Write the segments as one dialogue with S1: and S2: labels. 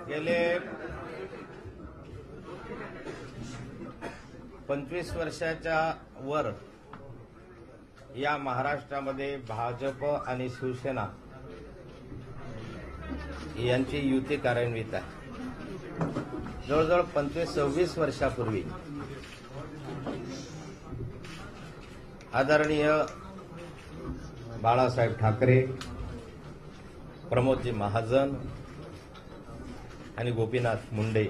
S1: गेले 25 वर्षाच्या वर या महाराष्ट्रामध्ये भाजप आणि शिवसेना यांची युती कार्यान्वित आहे. जवळजवळ 25-26 वर्षापूर्वी आदरणीय बाळासाहेब ठाकरे, प्रमोदजी महाजन आणि गोपीनाथ मुंडे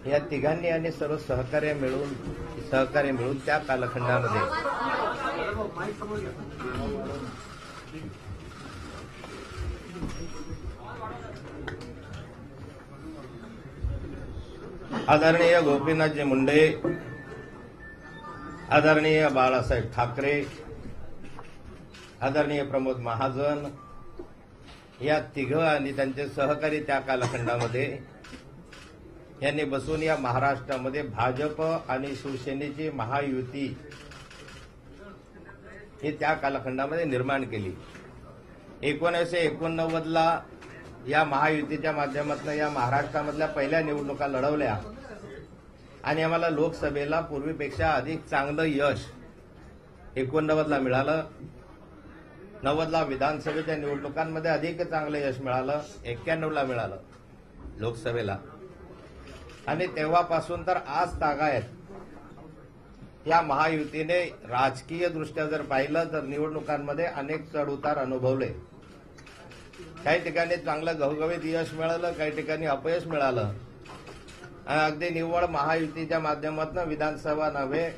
S1: या तिघांनी आणि सर्व सहकार्य मिळून त्या कालखंडामध्ये आदरणीय गोपीनाथजी मुंडे, आदरणीय बाळासाहेब ठाकरे, आदरणीय प्रमोद महाजन या तिघ आणि त्यांचे सहकारी त्या कालखंडामध्ये यांनी बसून या महाराष्ट्रामध्ये भाजप आणि शिवसेनेची महायुती ही त्या कालखंडामध्ये निर्माण केली. 1989ला या महायुतीच्या माध्यमातून या महाराष्ट्रामधल्या पहिल्या निवडणुका लढवल्या आणि आम्हाला लोकसभेला पूर्वीपेक्षा अधिक चांगलं यश 89ला मिळालं. 90ला विधानसभेच्या निवडणुकांमध्ये अधिक चांगलं यश मिळालं. 91ला मिळालं लोकसभेला. आणि तेव्हापासून तर आज तागायत या महायुतीने राजकीय दृष्ट्या जर पाहिलं तर निवडणुकांमध्ये अनेक चढउतार अनुभवले. काही ठिकाणी चांगलं घवघवीत यश मिळालं, काही ठिकाणी अपयश मिळालं. अगदी निव्वळ महायुतीच्या माध्यमातून विधानसभा नव्हे,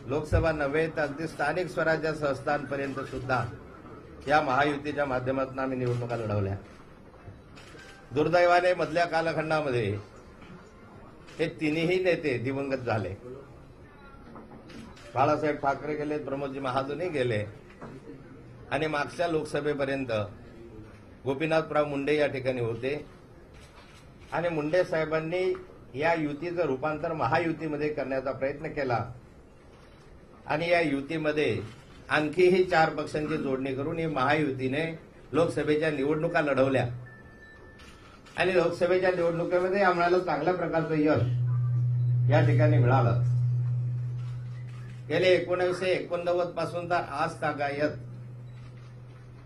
S1: लोकसभा नव्हे तर अगदी स्थानिक स्वराज्य संस्थांपर्यंत सुद्धा या महायुतीच्या माध्यमातून आम्ही निवडणुका लढवल्या. दुर्दैवाने मधल्या कालखंडामध्ये हे तिन्ही नेते दिवंगत झाले. बाळासाहेब ठाकरे गेले, प्रमोदजी महाजनही गेले आणि मागच्या लोकसभेपर्यंत गोपीनाथराव मुंडे या ठिकाणी होते. आणि मुंडे साहेबांनी या युतीचं रूपांतर महायुतीमध्ये करण्याचा प्रयत्न केला आणि या युतीमध्ये आणखीही 4 पक्षांची जोडणी करून ही महायुतीने लोकसभेच्या निवडणुका लढवल्या आणि लोकसभेच्या निवडणुकीमध्ये आम्हाला चांगल्या प्रकारचं यश या ठिकाणी मिळालं. गेले 1989 पासून तर आज तागायत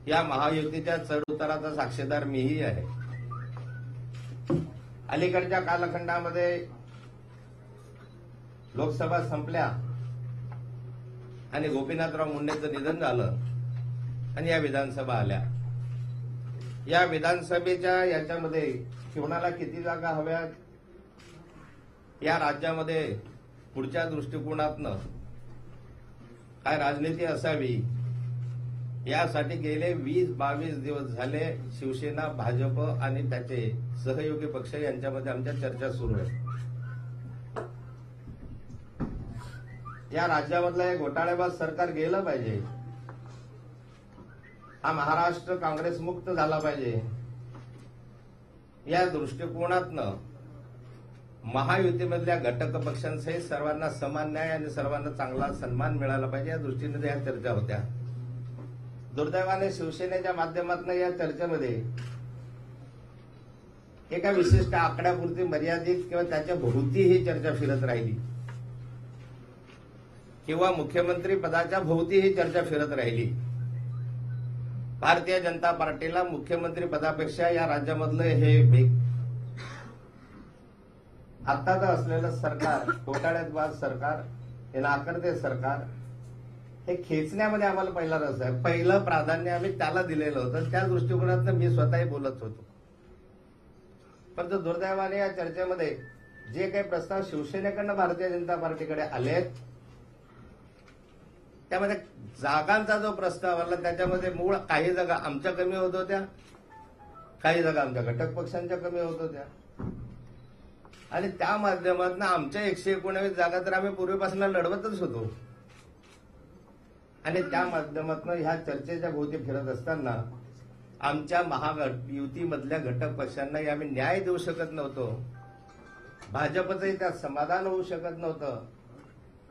S1: या महायुतीच्या चढउताराचा साक्षीदार मीही आहे. अलीकडच्या कालखंडामध्ये लोकसभा संपल्या आणि गोपीनाथराव मुंडेंचं निधन झालं आणि या विधानसभा आल्या. या विधानसभेच्या याच्यामध्ये कोणाला किती जागा हव्यात, या राज्यामध्ये पुढच्या दृष्टिकोनातनं काय राजनीती असावी यासाठी गेले 20-22 दिवस झाले शिवसेना, भाजप आणि त्याचे सहयोगी पक्ष यांच्यामध्ये आमच्या चर्चा सुरू आहे. या राज्यामधलं हे घोटाळेबाज सरकार गेलं पाहिजे. हा महाराष्ट्र काँग्रेस मुक्त झाला पाहिजे. या दृष्टिकोनातनं महायुतीमधल्या घटक पक्षांसहित सर्वांना समान न्याय आणि सर्वांना चांगला सन्मान मिळाला पाहिजे या दृष्टीने या चर्चा होत्या. दुर्दैवाने शिवसेनेच्या माध्यमातून या चर्चेमध्ये एका विशिष्ट आकड्यापुरती मर्यादित किंवा त्याच्या भोवती ही चर्चा फिरत राहिली किंवा मुख्यमंत्री पदाच्या भोवती ही चर्चा फिरत राहिली. भारतीय जनता पार्टीला मुख्यमंत्री पदापेक्षा या राज्यामधलं हे आत्ताच असलेलं सरकार, घोटाळ्यातबाज सरकार, हे नाकर्ते सरकार, हे खेचण्यामध्ये आम्हाला पहिला रस आहे. पहिलं प्राधान्य आम्ही त्याला दिलेलं होतं. त्या दृष्टिकोनातून मी स्वतःही बोलत होतो. परंतु दुर्दैवाने या चर्चेमध्ये जे काही प्रस्ताव शिवसेनेकडनं भारतीय जनता पार्टीकडे आलेत त्यामध्ये जागांचा जो प्रस्ताव आला त्याच्यामध्ये मूळ काही जागा आमच्या कमी होत होत्या, काही जागा आमच्या घटक पक्षांच्या कमी होत होत्या आणि त्या माध्यमातून आमच्या 119 जागा तर आम्ही पूर्वीपासून लढवतच होतो. आणि त्या माध्यमातून ह्या चर्चेच्या भोवती फिरत असताना आमच्या महायुतीमधल्या घटक पक्षांनाही आम्ही न्याय देऊ शकत नव्हतो. भाजपचंही त्यात समाधान होऊ शकत नव्हतं.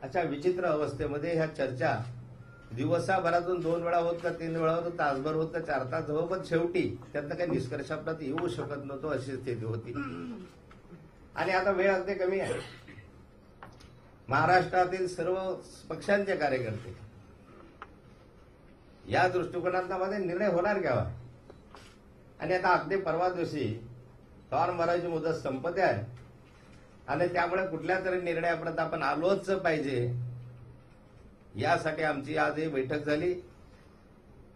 S1: अशा विचित्र अवस्थेमध्ये ह्या चर्चा दिवसाभरातून 2 वेळा होत का 3 वेळा होत, तासभर होत का 4 तास हो, पण शेवटी त्यातनं काही निष्कर्षाप्रत येऊ शकत नव्हतो, अशी स्थिती होती. आणि आता वेळ अगदी कमी आहे. महाराष्ट्रातील सर्व पक्षांचे कार्यकर्ते या दृष्टिकोनामध्ये निर्णय होणार घ्यावा. आणि आता अगदी परवा दिवशी फॉर्म भरायची मुदत संपते आहे आणि त्यामुळे कुठल्या तरी निर्णयापर्यंत आपण आलोच पाहिजे, यासाठी आमची आज ही बैठक झाली.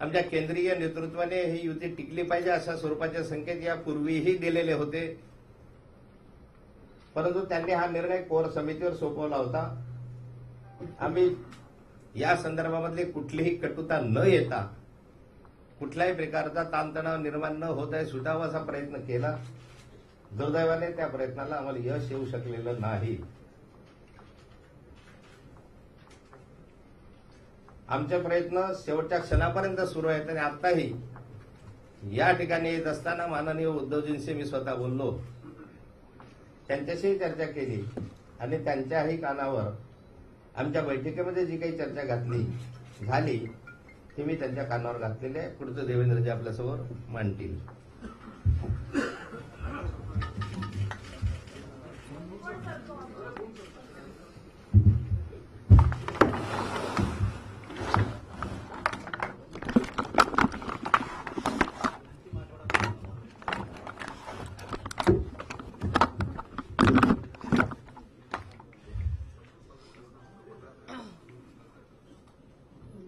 S1: आमच्या केंद्रीय नेतृत्वाने ही युती टिकली पाहिजे अशा स्वरूपाचे संकेत यापूर्वीही दिलेले होते, परंतु त्यांनी हा निर्णय कोर समितीवर सोपवला होता. आम्ही या संदर्भामधली कुठलीही कटुता न येता, कुठल्याही प्रकारचा ताणतणाव निर्माण न होता सुटावा असा प्रयत्न केला. दुर्दैवाने त्या प्रयत्नाला आम्हाला यश येऊ शकलेलं नाही. आमचे प्रयत्न शेवटच्या क्षणापर्यंत सुरू आहेत आणि आताही या ठिकाणी येत असताना माननीय उद्धवजींशी मी स्वतः बोललो, त्यांच्याशी चर्चा केली आणि त्यांच्याही कानावर आमच्या बैठकीमध्ये जी काही चर्चा झाली ती मी त्यांच्या कानावर घातलेली आहे. पुढचं देवेंद्रजी आपल्यासमोर मांडतील.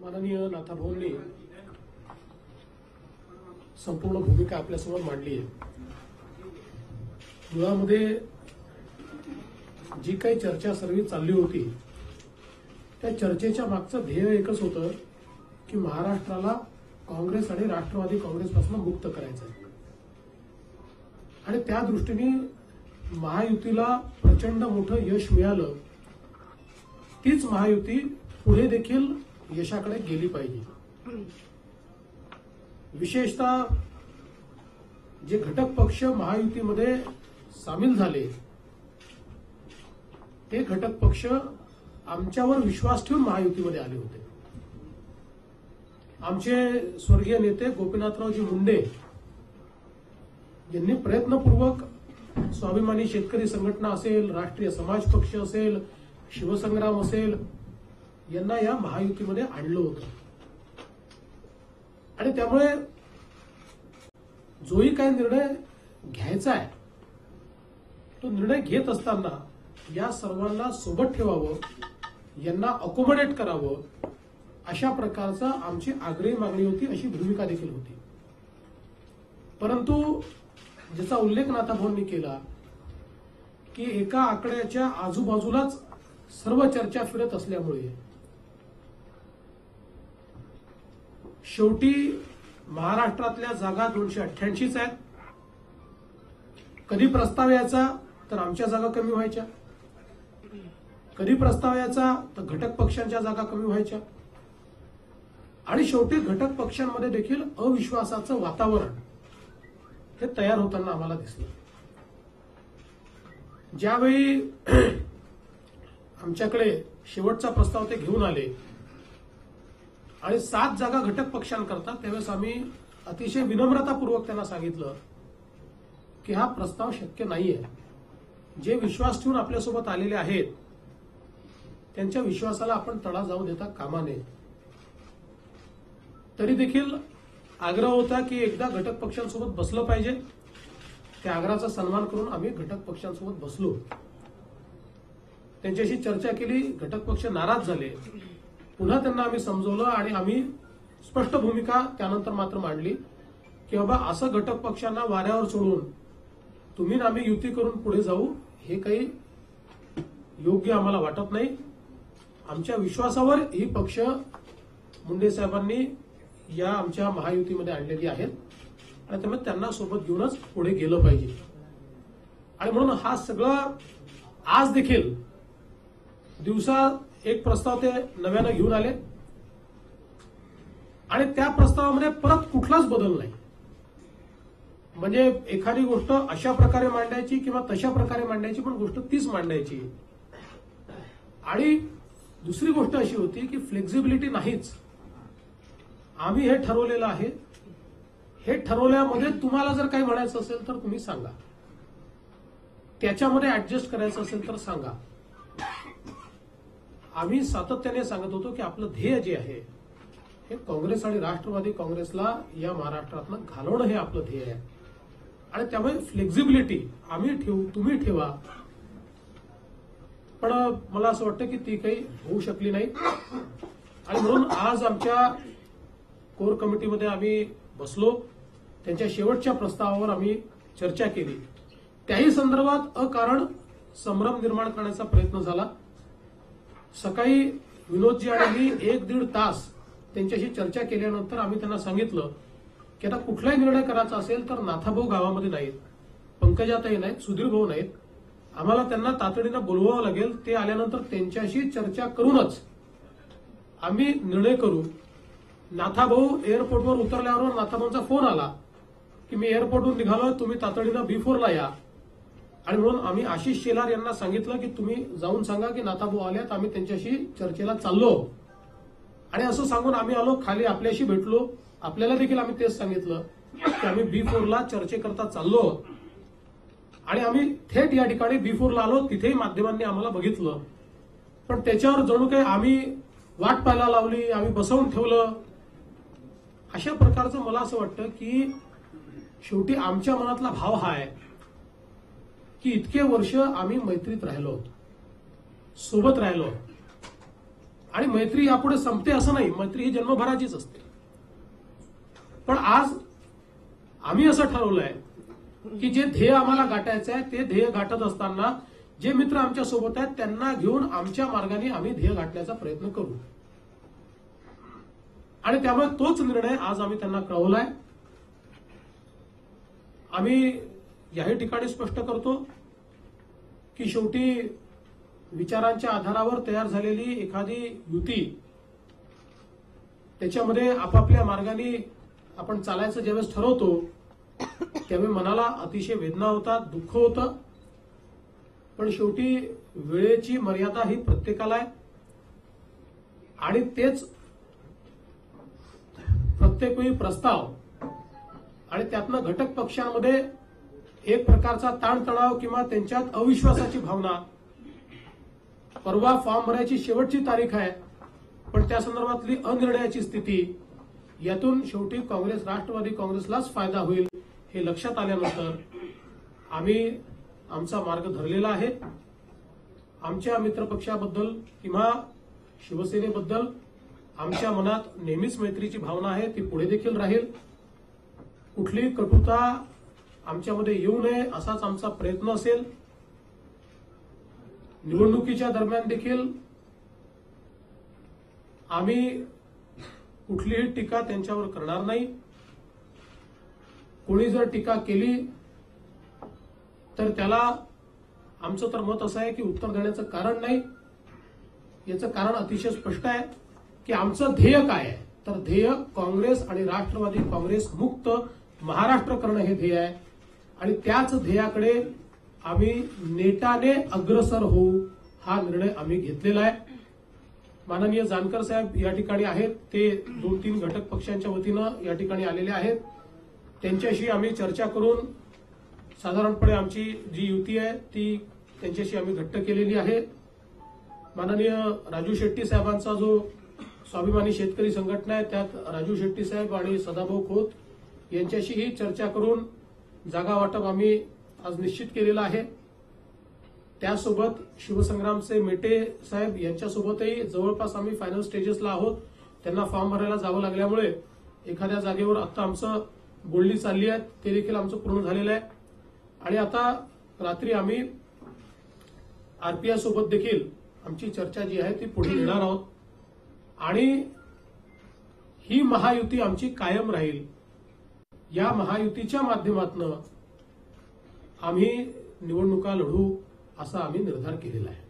S2: माननीय नाथाभाऊंनी संपूर्ण भूमिका आपल्यासमोर मांडली आहे. मुळामध्ये जी काही चर्चा सर्व चालली होती त्या चर्चेच्या मागचं ध्येय एकच होतं की महाराष्ट्राला काँग्रेस आणि राष्ट्रवादी काँग्रेसपासून मुक्त करायचं आहे. आणि त्या दृष्टीने महायुतीला प्रचंड मोठं यश मिळालं. तीच महायुती पुढे देखील यशाकडे गेली पाहिजे. विशेषतः जे घटक पक्ष महायुतीमध्ये सामील झाले ते घटक पक्ष आमच्यावर विश्वास ठेवून महायुतीमध्ये आले होते. आमचे स्वर्गीय नेते गोपीनाथरावजी मुंडे यांनी प्रयत्नपूर्वक स्वाभिमानी शेतकरी संघटना असेल, राष्ट्रीय समाज पक्ष असेल, शिवसंग्राम असेल, यांना या महायुतीमध्ये आणलं होतं. आणि त्यामुळे जोही काही निर्णय घ्यायचा आहे तो निर्णय घेत असताना या सर्वांना सोबत ठेवावं, यांना अकोमोडेट करावं, अशा प्रकारचा आमची आग्रही मागणी होती, अशी भूमिका देखील होती. परंतु ज्याचा उल्लेख नाथाभाऊंनी केला की एका आकड्याच्या आजूबाजूलाच सर्व चर्चा फिरत असल्यामुळे शेवटी महाराष्ट्रातल्या जागा 288च आहेत. कधी प्रस्ताव यायचा तर आमच्या जागा कमी व्हायच्या, कधी प्रस्ताव यायचा तर घटक पक्षांच्या जागा कमी व्हायच्या आणि शेवटी घटक पक्षांमध्ये देखील अविश्वासाचं वातावरण हे तयार होताना आम्हाला दिसलं. ज्यावेळी आमच्याकडे शेवटचा प्रस्ताव ते घेऊन आले आणि 7 जागा घटक पक्षांकरता, त्यावेळेस आम्ही अतिशय विनम्रतापूर्वक त्यांना सांगितलं की हा प्रस्ताव शक्य नाहीये. जे विश्वास ठेवून आपल्यासोबत आलेले आहेत त्यांच्या विश्वासाला आपण तडा जाऊ देता कामा नये. तरी देखील आग्रह होता की एकदा घटक पक्षांसोबत बसलं पाहिजे. त्या आग्रहाचा सन्मान करून आम्ही घटक पक्षांसोबत बसलो. त्यांच्याशी चर्चा केली. घटक पक्ष नाराज झाले. पुन्हा त्यांना आम्ही समजवलं आणि आम्ही स्पष्ट भूमिका त्यानंतर मात्र मांडली की बाबा असं घटक पक्षांना वाऱ्यावर सोडून तुम्ही आम्ही युती करून पुढे जाऊ हे काही योग्य आम्हाला वाटत नाही. आमच्या विश्वासावर ही पक्ष मुंडे साहेबांनी या आमच्या महायुतीमध्ये आणलेली आहेत आणि त्यामुळे त्यांना सोबत घेऊनच पुढे गेलं पाहिजे. आणि म्हणून हा सगळा आज देखील दिवसा एक प्रस्ताव ते नव्यानं घेऊन आले आणि त्या प्रस्तावामध्ये परत कुठलाच बदल नाही. म्हणजे एखादी गोष्ट अशा प्रकारे मांडायची किंवा तशा प्रकारे मांडायची, पण गोष्ट तीच मांडायची. आणि दुसरी गोष्ट अशी होती की फ्लेक्झिबिलिटी नाहीच. आम्ही हे ठरवलेलं आहे. हे ठरवल्यामध्ये तुम्हाला जर काही म्हणायचं असेल तर तुम्ही सांगा, त्याच्यामध्ये ऍडजस्ट करायचं असेल तर सांगा. आम्ही सातत्याने सांगत होतो की आपलं ध्येय जे आहे हे काँग्रेस आणि राष्ट्रवादी काँग्रेसला या महाराष्ट्रातनं घालवणं हे आपलं ध्येय आहे. आणि त्यामुळे फ्लेक्झिबिलिटी आम्ही ठेवू, तुम्ही ठेवा. पण मला असं वाटतं की ती काही होऊ शकली नाही. आणि म्हणून आज आमच्या कोर कमिटीमध्ये आम्ही बसलो, त्यांच्या शेवटच्या प्रस्तावावर आम्ही चर्चा केली. त्याही संदर्भात अकारण संभ्रम निर्माण करण्याचा प्रयत्न झाला. सकाळी विनोदजी आणि मी 1-1.5 तास त्यांच्याशी चर्चा केल्यानंतर आम्ही त्यांना सांगितलं की आता कुठलाही निर्णय करायचा असेल तर नाथाभाऊ गावामध्ये नाहीत, पंकजाताई नाहीत, सुधीर भाऊ नाहीत. आम्हाला त्यांना तातडीनं बोलवावं लागेल. ते आल्यानंतर त्यांच्याशी चर्चा करूनच आम्ही निर्णय करू. नाथाभाऊ एअरपोर्टवर उतरल्यावर नाथाभाऊंचा फोन आला की मी एअरपोर्टवरून निघालो, तुम्ही तातडीनं B4ला या. आणि म्हणून आम्ही आशिष शेलार यांना सांगितलं की तुम्ही जाऊन सांगा की नाथाभाऊ आल्यात, आम्ही त्यांच्याशी चर्चेला चाललो. आणि असं सांगून आम्ही आलो, खाली आपल्याशी भेटलो. आपल्याला देखील आम्ही तेच सांगितलं की आम्ही B4ला चर्चेकरता चाललो. आणि आम्ही थेट या ठिकाणी B4ला आलो. तिथेही माध्यमांनी आम्हाला बघितलं. पण त्याच्यावर जणू काही आम्ही वाट पाहायला लावली, आम्ही बसवून ठेवलं. अशा प्रकारचं मला असं वाटतं की शेवटी आमच्या मनातला भाव हा आहे की इतके वर्ष आम्ही मैत्रीत राहिलो आहोत, सोबत राहिलो आहोत. आणि मैत्री यापुढे संपते असं नाही, मैत्री ही जन्मभराचीच असते. पण आज आम्ही असं ठरवलंय की जे ध्येय आम्हाला गाठायचं आहे ते ध्येय गाठत असताना जे मित्र आमच्या सोबत आहेत त्यांना घेऊन आमच्या मार्गाने आम्ही ध्येय गाठण्याचा प्रयत्न करू. आणि त्यामुळे तोच निर्णय आज आम्ही त्यांना कळवलाय. आम्ही याही ठिकाणी स्पष्ट करतो की शेवटी विचारांच्या आधारावर तयार झालेली एखादी युती, त्याच्यामध्ये आपापल्या मार्गाने आपण चालायचं ज्यावेळेस ठरवतो त्यावेळी मनाला अतिशय वेदना होतात, दुःख होतं. पण शेवटी वेळेची मर्यादा ही प्रत्येकाला आहे. आणि तेच प्रत्येक वेळी प्रस्ताव आणि त्यातनं घटक पक्षांमध्ये एक प्रकारचा ताणतणाव किंवा त्यांच्यात अविश्वासाची भावना. परवा फॉर्म भरायची शेवटची तारीख आहे, पण त्या संदर्भातली अनिर्णयाची स्थिती, यातून शेवटी काँग्रेस राष्ट्रवादी काँग्रेसलाच फायदा होईल हे लक्षात आल्यानंतर आम्ही आमचा मार्ग धरलेला आहे. आमच्या मित्रपक्षाबद्दल किंवा शिवसेनेबद्दल आमच्या मनात नेहमीच मैत्रीची भावना आहे, ती पुढे देखील राहील. कुठलीही कटुता आमच्यामध्ये येऊ नये असाच आमचा प्रयत्न असेल. निवडणुकीच्या दरम्यान देखील आम्ही कुठलीही टीका त्यांच्यावर करणार नाही. कोणी जर टीका केली तर त्याला आमचं तर मत असं आहे की उत्तर देण्याचं कारण नाही. याचं कारण अतिशय स्पष्ट आहे की आमचं ध्येय काय आहे. तर ध्येय काँग्रेस आणि राष्ट्रवादी काँग्रेस मुक्त महाराष्ट्र करणं हे ध्येय आहे. आणि त्याच ध्येयाकडे आम्ही नेटाने अग्रसर होऊ हा निर्णय आम्ही घेतलेला आहे. माननीय जानकर साहेब या ठिकाणी आहेत, ते 2-3 घटक पक्षांच्या वतीनं या ठिकाणी आलेले आहेत. त्यांच्याशी आम्ही चर्चा करून साधारणपणे आमची जी युती आहे ती त्यांच्याशी आम्ही घट्ट केलेली आहे. माननीय राजू शेट्टी साहेबांचा जो स्वाभिमानी शेतकरी संघटना आहे त्यात राजू शेट्टी साहेब आणि सदाभाऊ खोत यांच्याशीही चर्चा करून जागा वाटप आम्ही आज निश्चित केलेलं आहे. त्यासोबत शिवसंग्रामचे मेटे साहेब यांच्यासोबतही जवळपास आम्ही फायनल स्टेजेसला आहोत. त्यांना फॉर्म भरायला जावं लागल्यामुळे एखाद्या जागेवर आता आमचं बोलणी चालली आहे, ते देखील आमचं पूर्ण झालेलं आहे. आणि आता रात्री आम्ही आरपीआय सोबत देखील आमची चर्चा जी आहे ती पुढे नेणार आहोत. आणि ही महायुती आमची कायम राहील. या महायुतीच्या माध्यमातून आम्ही निवडणुका लढू असा आम्ही निर्धार केलेला आहे.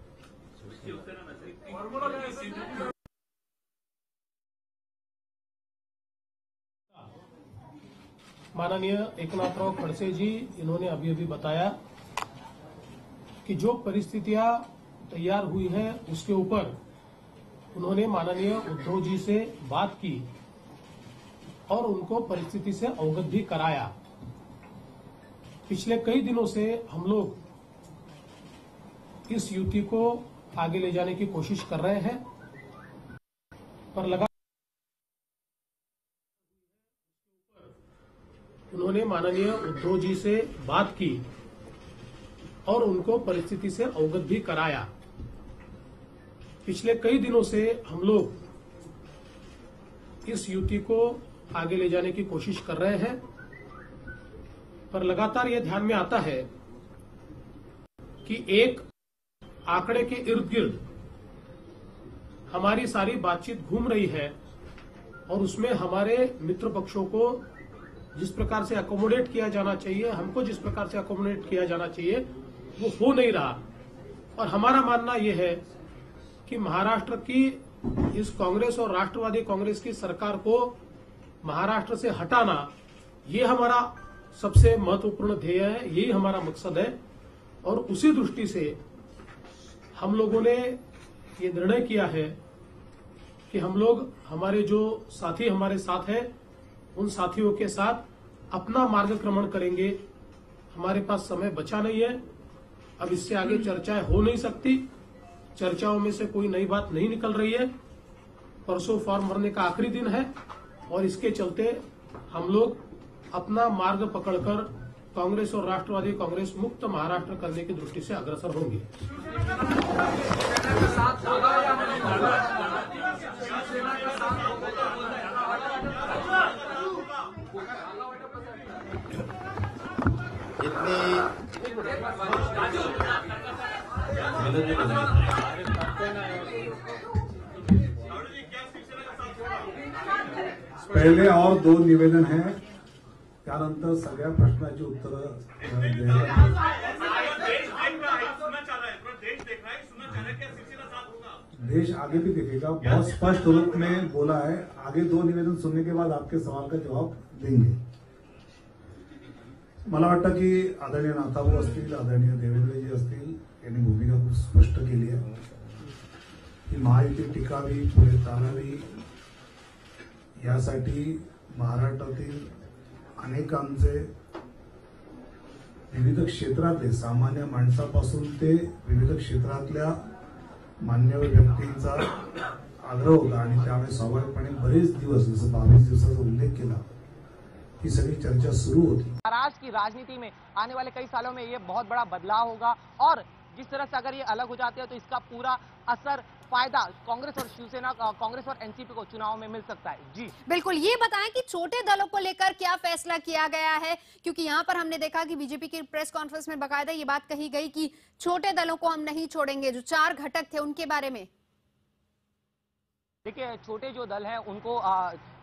S2: माननीय एकनाथराव खड़से जी, इन्होंने अभी अभी बताया कि जो परिस्थितियां तैयार हुई है उसके ऊपर उन्होंने माननीय उद्धव जी से बात की और उनको परिस्थिति से अवगत भी कराया। पिछले कई दिनों से हम लोग इस युति को आगे ले जाने की कोशिश कर रहे हैं, पर लगातार उन्होंने माननीय उद्धव जी से बात की और उनको परिस्थिति से अवगत भी कराया। पिछले कई दिनों से हम लोग इस युति को आगे ले जाने की कोशिश कर रहे हैं, पर लगातार यह ध्यान में आता है कि एक आंकड़े के इर्द गिर्द हमारी सारी बातचीत घूम रही है और उसमें हमारे मित्र पक्षों को जिस प्रकार से अकोमोडेट किया जाना चाहिए, हमको जिस प्रकार से अकोमोडेट किया जाना चाहिए, वो हो नहीं रहा। और हमारा मानना यह है कि महाराष्ट्र की इस कांग्रेस और राष्ट्रवादी कांग्रेस की सरकार को महाराष्ट्र से हटाना, ये हमारा सबसे महत्वपूर्ण ध्येय है, यही हमारा मकसद है। और उसी दृष्टि से हम लोगों ने ये निर्णय किया है कि हम लोग हमारे जो साथी हमारे साथ हैं, उन साथियों के साथ अपना मार्गक्रमण करेंगे। हमारे पास समय बचा नहीं है, अब इससे आगे चर्चाएं हो नहीं सकती, चर्चाओं में से कोई नई बात नहीं निकल रही है। परसों फॉर्म भरने का आखिरी दिन है और इसके चलते हम लोग अपना मार्ग पकड़कर कांग्रेस और राष्ट्रवादी कांग्रेस मुक्त महाराष्ट्र करने की दृष्टि से अग्रसर होंगे।
S3: पहिले और 2 निवेदन हैं, त्यानंतर सगळ्या प्रश्नाची उत्तरं देश आगे भी देखेगा। बहुत स्पष्ट रूप में बोला है। आगे 2 निवेदन सुनने के बाद आपके सवाल का जवाब देंगे। मला वाटतं की आदरणीय नाथाभाऊ असतील, आदरणीय देवेंद्रजी असतील, यांनी भूमिका खूप स्पष्ट केली आहे की महायुती टिकावी, पुढे चालावी, यासाठी महाराष्ट्रातील अनेकांचे विविध क्षेत्रातले सामान्य माणसापासून ते विविध क्षेत्रातल्या मान्यवर व्यक्तींचा आग्रह होता आणि त्यामुळे स्वाभाविकपणे बरेच दिवस, जसं 22 दिवसाचा उल्लेख केला, ही सगळी चर्चा सुरू होती।
S4: महाराष्ट्र की राजनीति में आने वाले कई सालों में ये बहुत बड़ा बदलाव होगा और जिस तरह से अगर ये अलग हो जाते हैं तो इसका पूरा असर, फायदा कांग्रेस और शिवसेना, कांग्रेस और एनसीपी को चुनाव में मिल सकता है। जी
S5: बिल्कुल, ये बताएं कि छोटे दलों को लेकर क्या फैसला किया गया है, क्योंकि यहाँ पर हमने देखा कि बीजेपी की प्रेस कॉन्फ्रेंस में बाकायदा ये बात कही गई कि छोटे दलों को हम नहीं छोड़ेंगे। जो 4 घटक थे उनके बारे में
S4: देखिए, छोटे जो दल हैं उनको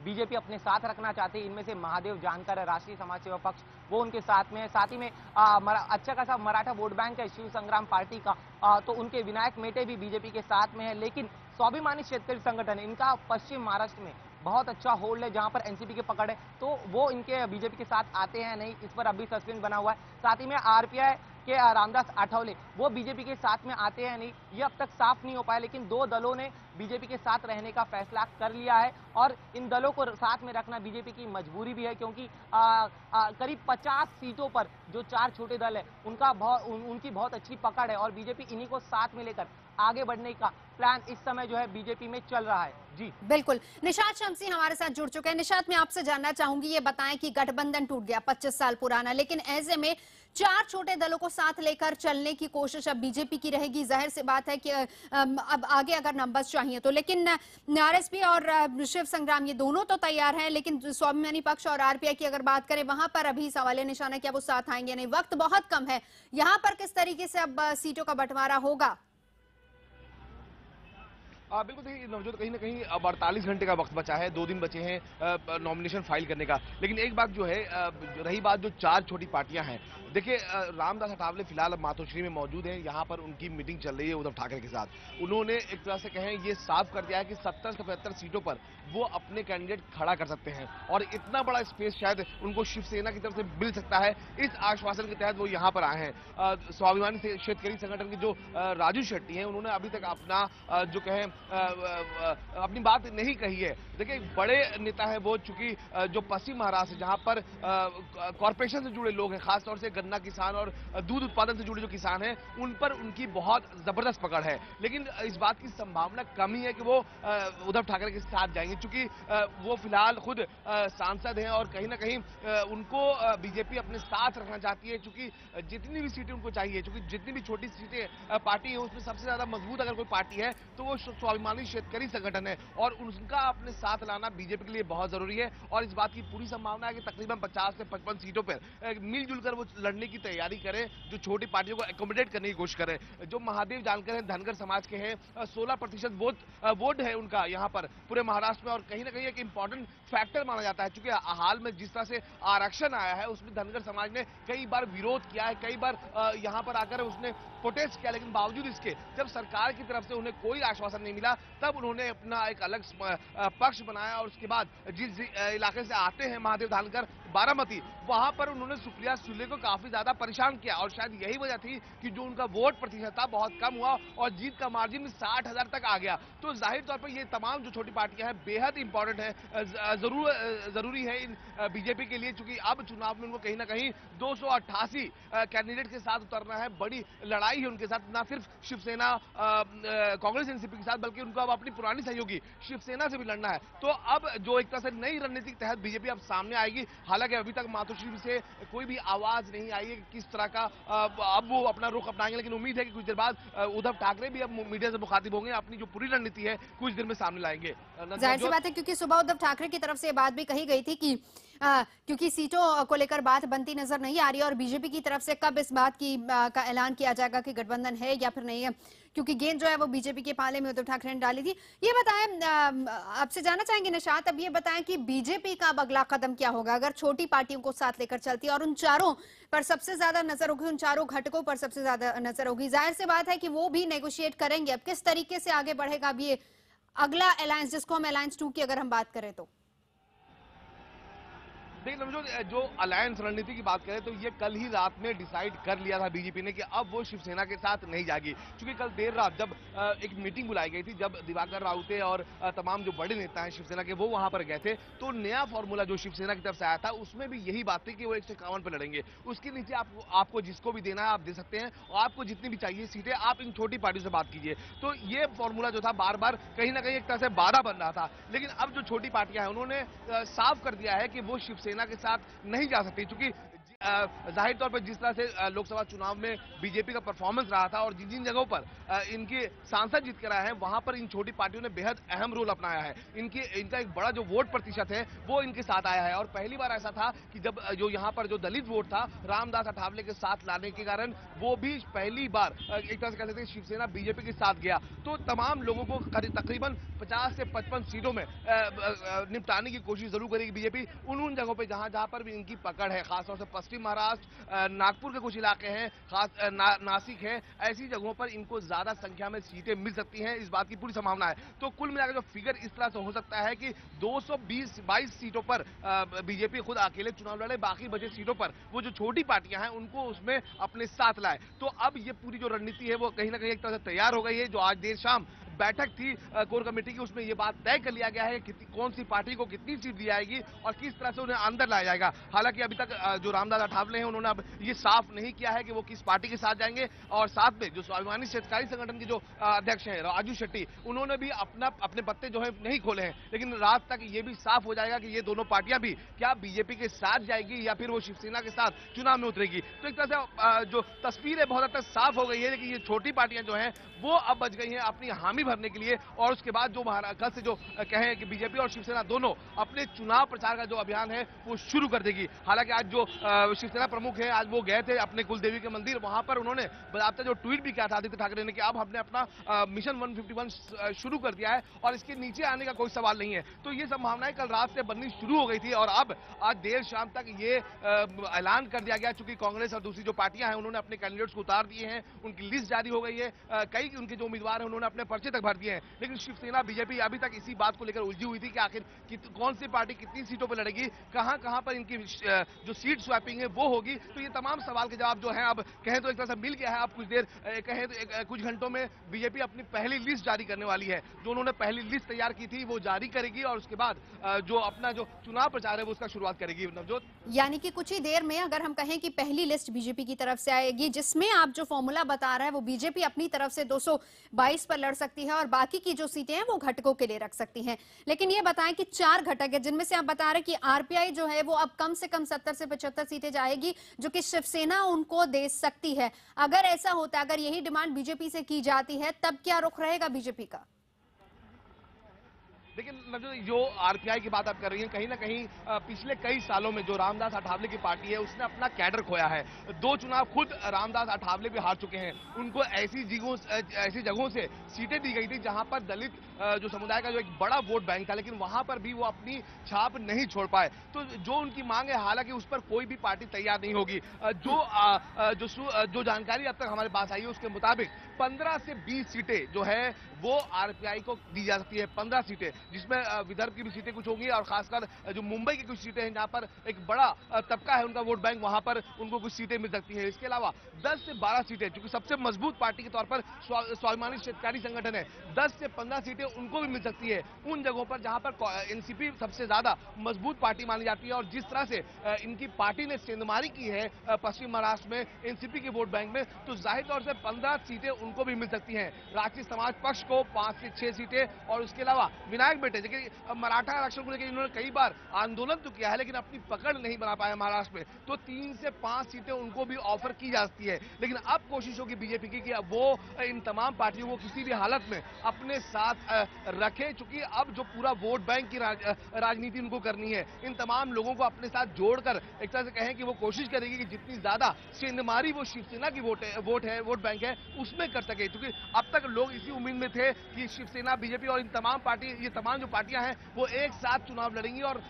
S4: बीजेपी अपने साथ रखना चाहती है। इनमें से महादेव जानकर है, राष्ट्रीय समाज सेवा पक्ष, वो उनके साथ में है। साथ ही में अच्छा खासा मराठा वोट बैंक है शिव संग्राम पार्टी का, तो उनके विनायक मेटे भी बीजेपी के साथ में है। लेकिन स्वाभिमानी शेतकरी संगठन, इनका पश्चिम महाराष्ट्र में बहुत अच्छा होल्ड है, जहां पर एनसीपी की पकड़ है, तो वो इनके बीजेपी के साथ आते हैं नहीं, इस पर अभी सस्पेंस बना हुआ है। साथ ही में आरपीआई के रामदास आठवले, वो बीजेपी के साथ में आते हैं नहीं, ये अब तक साफ नहीं हो पाया। लेकिन 2 दलों ने बीजेपी के साथ रहने का फैसला कर लिया है और इन दलों को साथ में रखना बीजेपी की मजबूरी भी है, क्योंकि करीब 50 सीटों पर जो 4 छोटे दल है उनकी बहुत अच्छी पकड़ है और बीजेपी इन्हीं को साथ में लेकर आगे बढ़ने का प्लान इस समय जो है बीजेपी में चल रहा है। जी
S5: बिल्कुल, निशात शमसी हमारे साथ जुड़ चुके हैं। निशात, मैं आपसे जानना चाहूंगी, ये बताएं कि गठबंधन टूट गया 25 साल पुराना, लेकिन ऐसे में 4 छोटे दलों को साथ लेकर चलने की कोशिश अब बीजेपी की रहेगी। जाहिर सी बात है कि अब आगे अगर नंबर्स चाहिए तो, लेकिन आरएसपी और शिव संग्राम ये दोनों तो तैयार हैं, लेकिन स्वाभिमानी पक्ष और आरपीआई की अगर बात करें, वहां पर अभी सवाल निशाना क्या वो साथ आएंगे नहीं, वक्त बहुत कम है। यहां पर किस तरीके से अब सीटों का बंटवारा होगा?
S6: बिल्कुल, देखिए नवजोत, कहीं ना कहीं अब 48 घंटे का वक्त बचा है, 2 दिन बचे हैं नॉमिनेशन फाइल करने का। लेकिन एक बात जो है, रही बात जो 4 छोटी पार्टियां हैं, देखिए रामदास अठावले फिलहाल अब मातोश्री में मौजूद हैं, यहाँ पर उनकी मीटिंग चल रही है उद्धव ठाकरे के साथ। उन्होंने एक तरह से कहें ये साफ कर दिया है कि 70 से 75 सीटों पर वो अपने कैंडिडेट खड़ा कर सकते हैं और इतना बड़ा स्पेस शायद उनको शिवसेना की तरफ से मिल सकता है। इस आश्वासन के तहत वो यहाँ पर आए हैं। स्वाभिमानी शेतकरी संगठन के जो राजू शेट्टी हैं, उन्होंने अभी तक अपना जो कहें अपनी बात नहीं कही है। देखिए बड़े नेता है वो, चूंकि जो पश्चिम महाराष्ट्र जहां पर कॉर्पोरेशन से जुड़े लोग हैं, खासतौर से गन्ना किसान और दूध उत्पादन से जुड़े जो किसान हैं, उन पर उनकी बहुत जबरदस्त पकड़ है। लेकिन इस बात की संभावना कम ही है कि वो उद्धव ठाकरे के साथ जाएंगे, क्योंकि वो फिलहाल खुद सांसद हैं और कहीं ना कहीं उनको बीजेपी अपने साथ रखना चाहती है, क्योंकि जितनी भी सीटें उनको चाहिए, क्योंकि जितनी भी छोटी सीटें पार्टी है उसमें सबसे ज्यादा मजबूत अगर कोई पार्टी है तो वो स्वाभिमानी शेतकरी संगठन है, और उनका अपने साथ लाना बीजेपी के लिए बहुत जरूरी है। और इस बात की पूरी संभावना है कि तकरीबन 50 से 55 सीटों पर मिलजुल कर वो लड़ने की तैयारी करें, जो छोटी पार्टियों को एकोमोडेट करने की कोशिश करें। जो महादेव जानकर हैं, धनगर समाज के हैं, 16% वोट है उनका यहाँ पर पूरे महाराष्ट्र में, और कहीं ना कहीं एक इंपॉर्टेंट फैक्टर माना जाता है, क्योंकि हाल में जिस तरह से आरक्षण आया है उसमें धनगर समाज ने कई बार विरोध किया है, कई बार यहाँ पर आकर उसने प्रोटेस्ट किया, लेकिन बावजूद इसके जब सरकार की तरफ से उन्हें कोई आश्वासन नहीं मिला, तब उन्होंने अपना एक अलग पक्ष बनाया, और उसके बाद जिस इलाके से आते हैं महादेव धानकर, बारामती, वहां पर उन्होंने सुप्रिया सुले को काफी ज्यादा परेशान किया, और शायद यही वजह थी कि जो उनका वोट प्रतिशत था बहुत कम हुआ और जीत का मार्जिन 60,000 तक आ गया। तो जाहिर तौर पर ये तमाम जो छोटी पार्टियां हैं बेहद इंपॉर्टेंट है, जरूरी है इन बीजेपी के लिए, क्योंकि अब चुनाव में उनको कहीं ना कहीं 288 कैंडिडेट के साथ उतरना है। बड़ी लड़ाई है उनके साथ, ना सिर्फ शिवसेना कांग्रेस एनसीपी के साथ, बल्कि उनको अब अपनी पुरानी सहयोगी शिवसेना से भी लड़ना है। तो अब जो एक तरह से नई रणनीति के तहत बीजेपी अब सामने आएगी। हालांकि अभी तक मातोश्री से कोई भी आवाज नहीं आई है कि किस तरह का अब वो अपना रुख अपनाएंगे, लेकिन उम्मीद है कि कुछ देर बाद उद्धव ठाकरे भी अब मीडिया से मुखातिब होंगे, अपनी जो पूरी रणनीति है कुछ देर में सामने लाएंगे।
S5: जाहिर सी बात है, क्योंकि सुबह उद्धव ठाकरे की तरफ से ये बात भी कही गई थी कि क्योंकि सीटों को लेकर बात बनती नजर नहीं आ रही है, और बीजेपी की तरफ से कब इस बात की का ऐलान किया जाएगा कि गठबंधन है या फिर नहीं है, क्योंकि गेंद जो है वो बीजेपी के पाले में उद्धव ठाकरे ने डाली थी। ये बताएं, आपसे जानना चाहेंगे निशात, अब ये बताएं कि बीजेपी का अब अगला कदम क्या होगा अगर छोटी पार्टियों को साथ लेकर चलती है, और उन चारों पर सबसे ज्यादा नजर होगी, उन चारों घटकों पर सबसे ज्यादा नजर होगी। जाहिर सी बात है कि वो भी नेगोशिएट करेंगे। अब किस तरीके से आगे बढ़ेगा अब ये अगला अलायंस, जिसको हम अलायंस 2 की अगर हम बात करें तो?
S6: देखिए जो अलायंस रणनीति की बात करें तो ये कल ही रात में डिसाइड कर लिया था बीजेपी ने कि अब वो शिवसेना के साथ नहीं जाएगी, क्योंकि कल देर रात जब एक मीटिंग बुलाई गई थी, जब दिवाकर राउते और तमाम जो बड़े नेता हैं शिवसेना के वो वहां पर गए थे, तो नया फॉर्मूला जो शिवसेना की तरफ से आया था उसमें भी यही बात थी कि वो 151 पर लड़ेंगे। उसके नीचे आपको जिसको भी देना है आप दे सकते हैं, और आपको जितनी भी चाहिए सीटें आप इन छोटी पार्टियों से बात कीजिए। तो ये फॉर्मूला जो था बार बार कहीं ना कहीं एक तरह से बाधा बन रहा था, लेकिन अब जो छोटी पार्टियां हैं उन्होंने साफ कर दिया है कि वो शिवसेना के साथ नहीं जा सकती, क्योंकि जाहिर तौर पर जिस तरह से लोकसभा चुनाव में बीजेपी का परफॉर्मेंस रहा था और जिन जिन जगहों पर इनके सांसद जीत कर आए हैं वहां पर इन छोटी पार्टियों ने बेहद अहम रोल अपनाया है। इनका एक बड़ा जो वोट प्रतिशत है वो इनके साथ आया है, और पहली बार ऐसा था कि जब जो यहाँ पर जो दलित वोट था रामदास अठावले के साथ लाने के कारण वो भी पहली बार एक तरह से कह सकते हैं शिवसेना बीजेपी के साथ गया। तो तमाम लोगों को तकरीबन 50 से 55 सीटों में निपटाने की कोशिश जरूर करेगी बीजेपी, उन जगहों पर जहां पर भी इनकी पकड़ है, खासतौर से पश्चिम महाराष्ट्र, नागपुर के कुछ इलाके हैं, खास नासिक है, ऐसी जगहों पर इनको ज्यादा संख्या में सीटें मिल सकती हैं, इस बात की पूरी संभावना है। तो कुल मिलाकर जो फिगर इस तरह से हो सकता है कि 222 सीटों पर बीजेपी खुद अकेले चुनाव लड़े, बाकी बचे सीटों पर वो जो छोटी पार्टियां हैं उनको उसमें अपने साथ लाए। तो अब ये पूरी जो रणनीति है वो कहीं ना कहीं एक तरह से तैयार हो गई है। जो आज देर शाम बैठक थी कोर कमेटी की, उसमें यह बात तय कर लिया गया है कि कौन सी पार्टी को कितनी सीट दी जाएगी और किस तरह से उन्हें अंदर लाया जाएगा। हालांकि अभी तक जो रामदास अठावले हैं उन्होंने अब ये साफ नहीं किया है कि वो किस पार्टी के साथ जाएंगे, और साथ में जो स्वाभिमानी शेतकारी संगठन के जो अध्यक्ष हैं राजू शेट्टी, उन्होंने भी अपने पत्ते जो है नहीं खोले हैं, लेकिन रात तक ये भी साफ हो जाएगा कि ये दोनों पार्टियां भी क्या बीजेपी के साथ जाएगी या फिर वो शिवसेना के साथ चुनाव में उतरेगी। तो एक तरह से जो तस्वीर है बहुत हद तक साफ हो गई है, लेकिन ये छोटी पार्टियां जो हैं वो अब बच गई हैं अपनी हामी भरने के लिए, और उसके बाद जो कल से जो कहें कि बीजेपी और शिवसेना दोनों अपने चुनाव प्रचार का जो अभियान है वो शुरू कर देगी। हालांकि आज जो शिवसेना प्रमुख है आज वो गए थे अपने कुलदेवी के मंदिर, वहां पर उन्होंने बाकायदा जो ट्वीट भी किया था आदित्य ठाकरे ने कि अब हमने अपना मिशन 151 शुरू कर दिया है और इसके नीचे आने का कोई सवाल नहीं है। तो ये संभावनाएं कल रात से बननी शुरू हो गई थी, और अब आज देर शाम तक ये ऐलान कर दिया गया, चूंकि कांग्रेस और दूसरी जो पार्टियां हैं उन्होंने अपने कैंडिडेट्स को उतार दिए हैं, उनकी लिस्ट जारी हो गई है, कई उनके जो उम्मीदवार हैं उन्होंने अपने पर्चे तक भर दिए हैं। लेकिन शिवसेना बीजेपी अभी तक इसी बात को लेकर उलझी हुई थी कि आखिर कौन सी पार्टी कितनी सीटों पर लड़ेगी, कहां पर इनकी जो सीट स्वैपिंग है वो होगी। तो ये तमाम सवाल के जवाब जो है अब कहें तो एक तरह से मिल गया है। अब कुछ देर कहें तो कुछ घंटों में बीजेपी अपनी पहली लिस्ट जारी करने वाली है। जो उन्होंने पहली लिस्ट तैयार की थी वो जारी करेगी और उसके बाद जो अपना जो चुनाव प्रचार है वो उसका शुरुआत करेगी। नवजोत,
S5: यानी कि कुछ ही देर में अगर हम कहें कि पहली लिस्ट बीजेपी की तरफ से आएगी, जिसमें आप जो फॉर्मूला बता रहे हैं वो बीजेपी अपनी तरफ से 222 पर लड़ सकती है और बाकी की जो सीटें हैं वो घटकों के लिए रख सकती हैं। लेकिन ये बताएं कि 4 घटक है जिनमें से आप बता रहे हैं कि आरपीआई जो है वो अब कम से कम 70 से 75 सीटें जाएगी, जो कि शिवसेना उनको दे सकती है। अगर ऐसा होता है, अगर यही डिमांड बीजेपी से की जाती है, तब क्या रुख रहेगा बीजेपी का?
S6: लेकिन जो आरपीआई की बात आप कर रही हैं, कहीं ना कहीं पिछले कई सालों में जो रामदास अठावले की पार्टी है उसने अपना कैडर खोया है। 2 चुनाव खुद रामदास अठावले भी हार चुके हैं। उनको ऐसी जगहों से सीटें दी गई थी जहां पर दलित जो समुदाय का जो एक बड़ा वोट बैंक था, लेकिन वहां पर भी वो अपनी छाप नहीं छोड़ पाए। तो जो उनकी मांग है, हालांकि उस पर कोई भी पार्टी तैयार नहीं होगी। जो जानकारी अब तक हमारे पास आई है उसके मुताबिक 15 से 20 सीटें जो है वो आरपीआई को दी जा सकती है। 15 सीटें, जिसमें विदर्भ की भी सीटें कुछ होंगी और खासकर जो मुंबई की कुछ सीटें हैं जहां पर एक बड़ा तबका है उनका वोट बैंक, वहां पर उनको कुछ सीटें मिल सकती हैं। इसके अलावा 10 से 12 सीटें, क्योंकि सबसे मजबूत पार्टी के तौर पर स्वाभिमानी शेतकारी संगठन है, 10 से 15 सीटें उनको भी मिल सकती है उन जगहों पर जहां पर एनसीपी सबसे ज्यादा मजबूत पार्टी मानी जाती है। और जिस तरह से इनकी पार्टी ने सेंधमारी की है पश्चिम महाराष्ट्र में एनसीपी के वोट बैंक में, तो जाहिर तौर से 15 सीटें उनको भी मिल सकती हैं। राष्ट्रीय समाज पक्ष को 5 से 6 सीटें और उसके अलावा विनायक बेटे, देखिए मराठा आरक्षण को लेकर इन्होंने कई बार आंदोलन तो किया है लेकिन अपनी पकड़ नहीं बना पाया महाराष्ट्र में, तो 3 से 5 सीटें उनको भी ऑफर की जा सकती है। लेकिन अब कोशिश होगी बीजेपी की कि वो इन तमाम पार्टियों को किसी भी हालत में अपने साथ रखे, चूंकि अब जो पूरा वोट बैंक की राजनीति उनको करनी है, इन तमाम लोगों को अपने साथ जोड़कर एक तरह से कहें कि वो कोशिश करेगी कि जितनी ज्यादा सेंधमारी वो शिवसेना की वोट बैंक है उसमें कर सके। क्योंकि अब तक लोग इसी उम्मीद में थे कि शिवसेना, बीजेपी और इन ये तमाम जो पार्टियां हैं वो एक साथ चुनाव लड़ेंगी और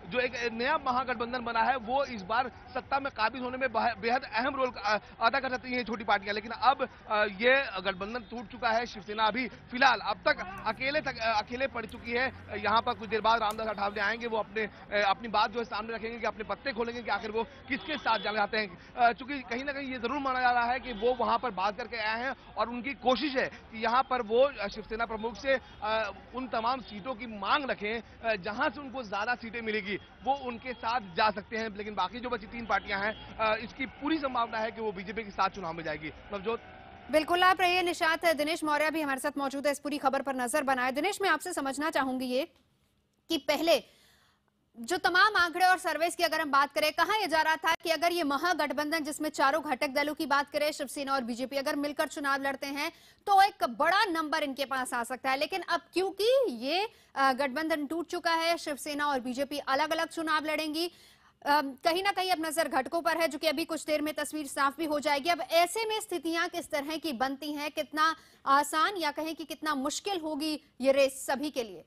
S6: जो एक नया महागठबंधन बना है वो इस बार सत्ता में काबिज होने में बेहद अहम रोल अदा कर सकती है छोटी पार्टियां। लेकिन अब ये गठबंधन टूट चुका है। शिवसेना अभी फिलहाल अब तक अकेले पड़ चुकी है। यहाँ पर कुछ देर बाद रामदास अठावले आएंगे, वो अपनी बात जो है सामने रखेंगे कि अपने पत्ते खोलेंगे कि आखिर वो किसके साथ जाना चाहते हैं। चूंकि कहीं ना कहीं ये जरूर माना जा रहा है कि वो वहां पर बात करके आए हैं और उनकी कोशिश है कि यहाँ पर वो शिवसेना प्रमुख से उन तमाम सीटों की मांग रखें जहां से उनको ज्यादा सीटें मिलेगी वो उनके साथ जा सकते हैं। लेकिन बाकी जो बची 3 पार्टियां हैं इसकी पूरी संभावना है कि वो बीजेपी के साथ चुनाव में जाएगी। नवजोत,
S5: बिल्कुल आप रहिए निशात। दिनेश मौर्य भी हमारे साथ मौजूद है, इस पूरी खबर पर नजर बनाए। दिनेश, मैं आपसे समझना चाहूंगी ये कि पहले जो तमाम आंकड़े और सर्वेस की अगर हम बात करें, कहा यह जा रहा था कि अगर ये महागठबंधन जिसमें चारों घटक दलों की बात करें, शिवसेना और बीजेपी, अगर मिलकर चुनाव लड़ते हैं तो एक बड़ा नंबर इनके पास आ सकता है। लेकिन अब क्योंकि ये गठबंधन टूट चुका है, शिवसेना और बीजेपी अलग अलग चुनाव लड़ेंगी, कहीं ना कहीं अब नजर घटकों पर है, जो कि अभी कुछ देर में तस्वीर साफ भी हो जाएगी। अब ऐसे में स्थितियां किस तरह की बनती हैं, कितना आसान या कहें कि कितना मुश्किल होगी ये रेस सभी के लिए?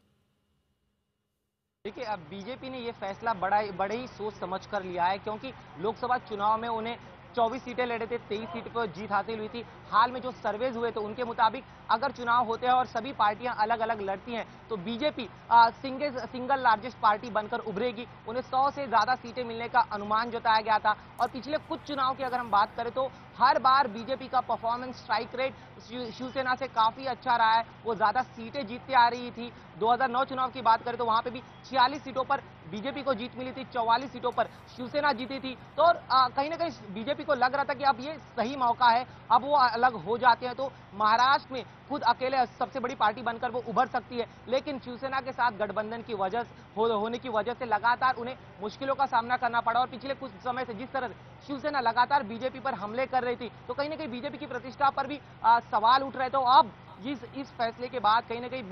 S4: देखिए, अब बीजेपी ने ये फैसला बड़े ही सोच समझ कर लिया है, क्योंकि लोकसभा चुनाव में उन्हें 24 सीटें लड़े थे, 23 सीट पर जीत हासिल हुई थी। हाल में जो सर्वेज हुए थे उनके मुताबिक अगर चुनाव होते हैं और सभी पार्टियां अलग अलग लड़ती हैं तो बीजेपी सिंगल लार्जेस्ट पार्टी बनकर उभरेगी। उन्हें 100 से ज्यादा सीटें मिलने का अनुमान जताया गया था। और पिछले कुछ चुनाव की अगर हम बात करें तो हर बार बीजेपी का परफॉर्मेंस, स्ट्राइक रेट शिवसेना से काफी अच्छा रहा है, वो ज्यादा सीटें जीतती आ रही थी। 2009 चुनाव की बात करें तो वहां पे भी 46 सीटों पर बीजेपी को जीत मिली थी, 44 सीटों पर शिवसेना जीती थी। तो कहीं ना कहीं बीजेपी को लग रहा था कि अब ये सही मौका है, अब वो अलग हो जाते हैं तो महाराष्ट्र में खुद अकेले सबसे बड़ी पार्टी बनकर वो उभर सकती है। लेकिन शिवसेना के साथ गठबंधन की होने की वजह से लगातार उन्हें मुश्किलों का सामना करना पड़ा। और पिछले कुछ समय से जिस तरह शिवसेना लगातार बीजेपी पर हमले कर रही थी तो कहीं ना कहीं बीजेपी की प्रतिष्ठा पर भी सवाल उठ रहे। तो अब इस फैसले के बाद कहीं ना कहीं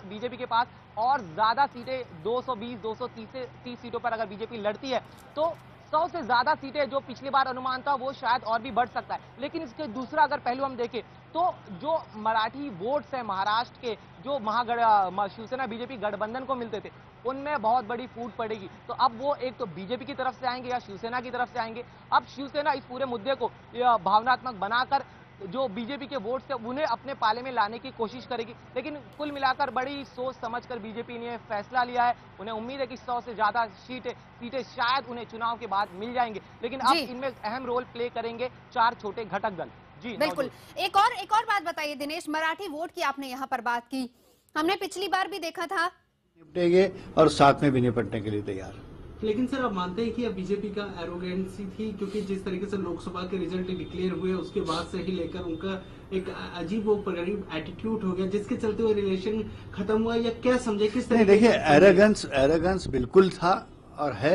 S4: बीजेपी के पास और ज्यादा सीटें 220-230 सीटों पर अगर बीजेपी लड़ती है तो 100 से ज्यादा सीटें जो पिछली बार अनुमान था वो शायद और भी बढ़ सकता है। लेकिन इसके दूसरा अगर पहलू हम देखें तो जो मराठी वोट्स हैं महाराष्ट्र के, जो शिवसेना बीजेपी गठबंधन को मिलते थे, उनमें बहुत बड़ी फूट पड़ेगी। तो अब वो एक तो बीजेपी की तरफ से आएंगे या शिवसेना की तरफ से आएंगे। अब शिवसेना इस पूरे मुद्दे को भावनात्मक बनाकर जो बीजेपी के वोट्स है उन्हें अपने पाले में लाने की कोशिश करेगी। लेकिन कुल मिलाकर बड़ी सोच समझकर बीजेपी ने फैसला लिया है। उन्हें उम्मीद है कि 100 से ज्यादा सीटें शायद उन्हें चुनाव के बाद मिल जाएंगी, लेकिन अब
S5: जी।
S4: इनमें अहम रोल प्ले करेंगे 4 छोटे घटक दल। जी
S5: बिल्कुल।
S4: नवजोत।
S5: एक और बात बताइए दिनेश, मराठी वोट की आपने यहाँ पर बात की, हमने पिछली बार भी देखा था।
S7: निपटेंगे और साथ में भी निपटने के लिए तैयार।
S8: लेकिन सर आप मानते हैं कि अब बीजेपी का एरोगेंसी थी, क्योंकि जिस तरीके से लोकसभा के रिजल्ट डिक्लेयर हुए उसके बाद से ही लेकर उनका एक अजीब वो गरीब एटीट्यूड हो गया, जिसके चलते हुए रिलेशन खत्म हुआ, या क्या समझे किस
S7: नहीं,
S8: तरीके
S7: देखिए एरोगेंस बिल्कुल था और है,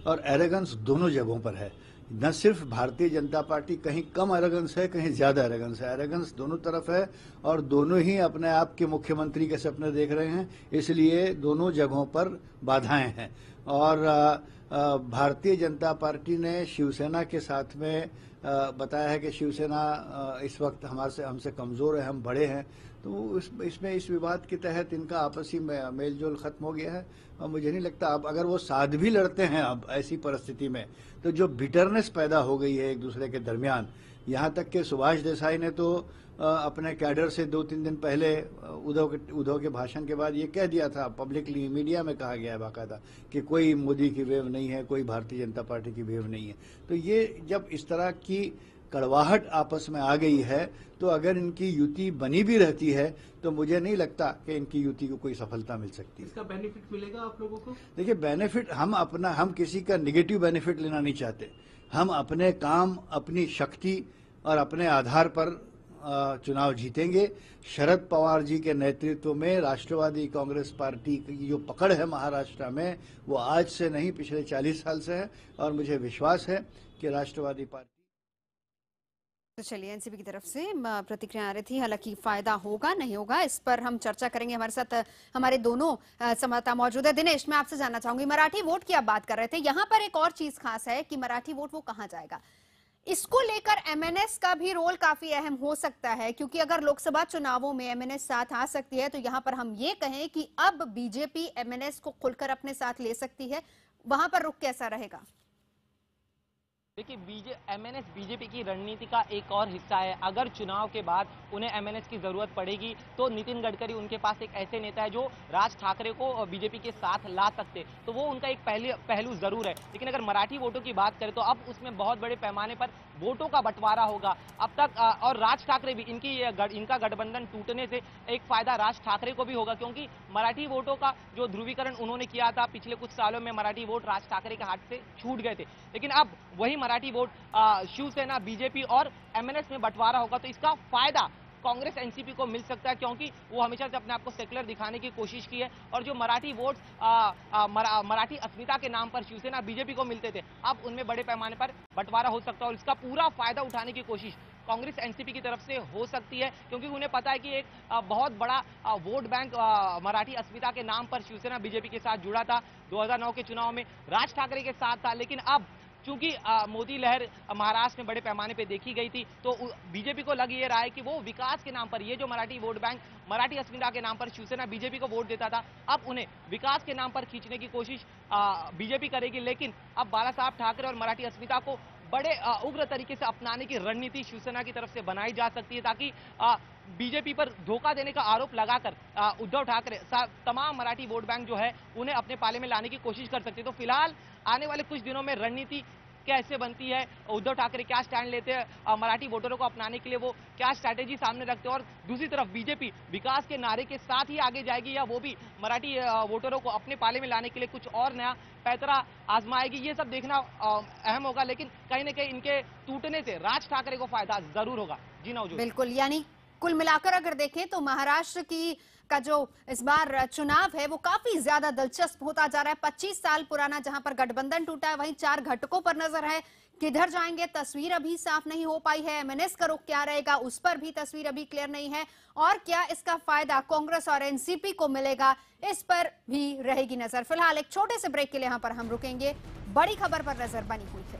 S7: और एरोगेंस दोनों जगहों पर है। न सिर्फ भारतीय जनता पार्टी, कहीं कम एरोगेंस है, कहीं ज्यादा एरोगेंस है। एरोगेंस दोनों तरफ है और दोनों ही अपने आप के मुख्यमंत्री के सपने देख रहे हैं, इसलिए दोनों जगहों पर बाधाएं हैं। और भारतीय जनता पार्टी ने शिवसेना के साथ में बताया है कि शिवसेना इस वक्त हमसे कमजोर है, हम बड़े हैं, तो इसमें इस विवाद के तहत इनका आपसी मेलजोल खत्म हो गया है। और मुझे नहीं लगता अब अगर वो साथ भी लड़ते हैं अब ऐसी परिस्थिति में, तो जो बिटरनेस पैदा हो गई है एक दूसरे के दरमियान, यहाँ तक कि सुभाष देसाई ने तो अपने कैडर से 2-3 दिन पहले उद्धव के भाषण के बाद ये कह दिया था, पब्लिकली मीडिया में कहा गया है बाकायदा, कि कोई मोदी की वेव नहीं है, कोई भारतीय जनता पार्टी की वेव नहीं है। तो ये जब इस तरह की कड़वाहट आपस में आ गई है, तो अगर इनकी युति बनी भी रहती है तो मुझे नहीं लगता कि इनकी युति को कोई सफलता मिल सकती है।
S8: इसका बेनिफिट मिलेगा आप लोगों को?
S7: देखिए, बेनिफिट हम किसी का निगेटिव बेनिफिट लेना नहीं चाहते। हम अपने काम, अपनी शक्ति और अपने आधार पर चुनाव जीतेंगे। शरद पवार जी के नेतृत्व में राष्ट्रवादी कांग्रेस पार्टी की जो पकड़ है महाराष्ट्र में, वो आज से नहीं पिछले 40 साल से है, और मुझे विश्वास है कि राष्ट्रवादी पार्टी।
S5: तो चलिए, एनसीपी की तरफ से प्रतिक्रिया आ रही थी, हालांकि फायदा होगा नहीं होगा इस पर हम चर्चा करेंगे। हमारे साथ हमारे दोनों संवाददाता मौजूद है। दिनेश, मैं आपसे जानना चाहूंगी, मराठी वोट की आप बात कर रहे थे, यहाँ पर एक और चीज खास है कि मराठी वोट वो कहाँ जाएगा, इसको लेकर एमएनएस का भी रोल काफी अहम हो सकता है, क्योंकि अगर लोकसभा चुनावों में एमएनएस साथ आ सकती है तो यहाँ पर हम ये कहें कि अब बीजेपी एमएनएस को खुलकर अपने साथ ले सकती है, वहां पर रुख कैसा रहेगा?
S4: देखिए, एमएनएस बीजेपी की रणनीति का एक और हिस्सा है। अगर चुनाव के बाद उन्हें एमएनएस की जरूरत पड़ेगी तो नितिन गडकरी उनके पास एक ऐसे नेता है जो राज ठाकरे को बीजेपी के साथ ला सकते, तो वो उनका एक पहलू जरूर है। लेकिन अगर मराठी वोटों की बात करें तो अब उसमें बहुत बड़े पैमाने पर वोटों का बंटवारा होगा अब तक। और राज ठाकरे भी, इनका गठबंधन टूटने से एक फायदा राज ठाकरे को भी होगा, क्योंकि मराठी वोटों का जो ध्रुवीकरण उन्होंने किया था पिछले कुछ सालों में, मराठी वोट राज ठाकरे के हाथ से छूट गए थे। लेकिन अब वही मराठी वोट शिवसेना, बीजेपी और एमएनएस में बंटवारा होगा, तो इसका फायदा कांग्रेस एनसीपी को मिल सकता है, क्योंकि वो हमेशा से अपने आप को सेकुलर दिखाने की कोशिश की है। और जो मराठी वोट मराठी अस्मिता के नाम पर शिवसेना, बीजेपी को मिलते थे, अब उनमें बड़े पैमाने पर बंटवारा हो सकता है, और इसका पूरा फायदा उठाने की कोशिश कांग्रेस एनसीपी की तरफ से हो सकती है, क्योंकि उन्हें पता है कि एक बहुत बड़ा वोट बैंक मराठी अस्मिता के नाम पर शिवसेना बीजेपी के साथ जुड़ा था। 2009 के चुनाव में राज ठाकरे के साथ था, लेकिन अब चूंकि मोदी लहर महाराष्ट्र में बड़े पैमाने पे देखी गई थी, तो बीजेपी को लग ये रहा है कि वो विकास के नाम पर, ये जो मराठी वोट बैंक मराठी अस्मिता के नाम पर शिवसेना बीजेपी को वोट देता था, अब उन्हें विकास के नाम पर खींचने की कोशिश बीजेपी करेगी। लेकिन अब बाला साहब ठाकरे और मराठी अस्मिता को बड़े उग्र तरीके से अपनाने की रणनीति शिवसेना की तरफ से बनाई जा सकती है, ताकि बीजेपी पर धोखा देने का आरोप लगाकर उद्धव ठाकरे तमाम मराठी वोट बैंक जो है उन्हें अपने पाले में लाने की कोशिश कर सकते हैं। तो फिलहाल आने वाले कुछ दिनों में रणनीति कैसे बनती है, उद्धव ठाकरे क्या स्टैंड लेते हैं, मराठी वोटरों को अपनाने के लिए वो क्या स्ट्रैटेजी सामने रखते हैं, और दूसरी तरफ बीजेपी विकास के नारे के साथ ही आगे जाएगी, या वो भी मराठी वोटरों को अपने पाले में लाने के लिए कुछ और नया पैतरा आजमाएगी, ये सब देखना अहम होगा। लेकिन कहीं ना कहीं इनके टूटने से राज ठाकरे को फायदा जरूर होगा। जी नवजोत।
S5: बिल्कुल, यानी कुल मिलाकर अगर देखें तो महाराष्ट्र का जो इस बार चुनाव है वो काफी ज्यादा दिलचस्प होता जा रहा है। 25 साल पुराना जहां पर गठबंधन टूटा है, वहीं 4 घटकों पर नजर है, किधर जाएंगे तस्वीर अभी साफ नहीं हो पाई है। एमएनएस का रुख क्या रहेगा उस पर भी तस्वीर अभी क्लियर नहीं है, और क्या इसका फायदा कांग्रेस और एनसीपी को मिलेगा इस पर भी रहेगी नजर। फिलहाल एक छोटे से ब्रेक के लिए यहां पर हम रुकेंगे, बड़ी खबर पर नजर बनी हुई है।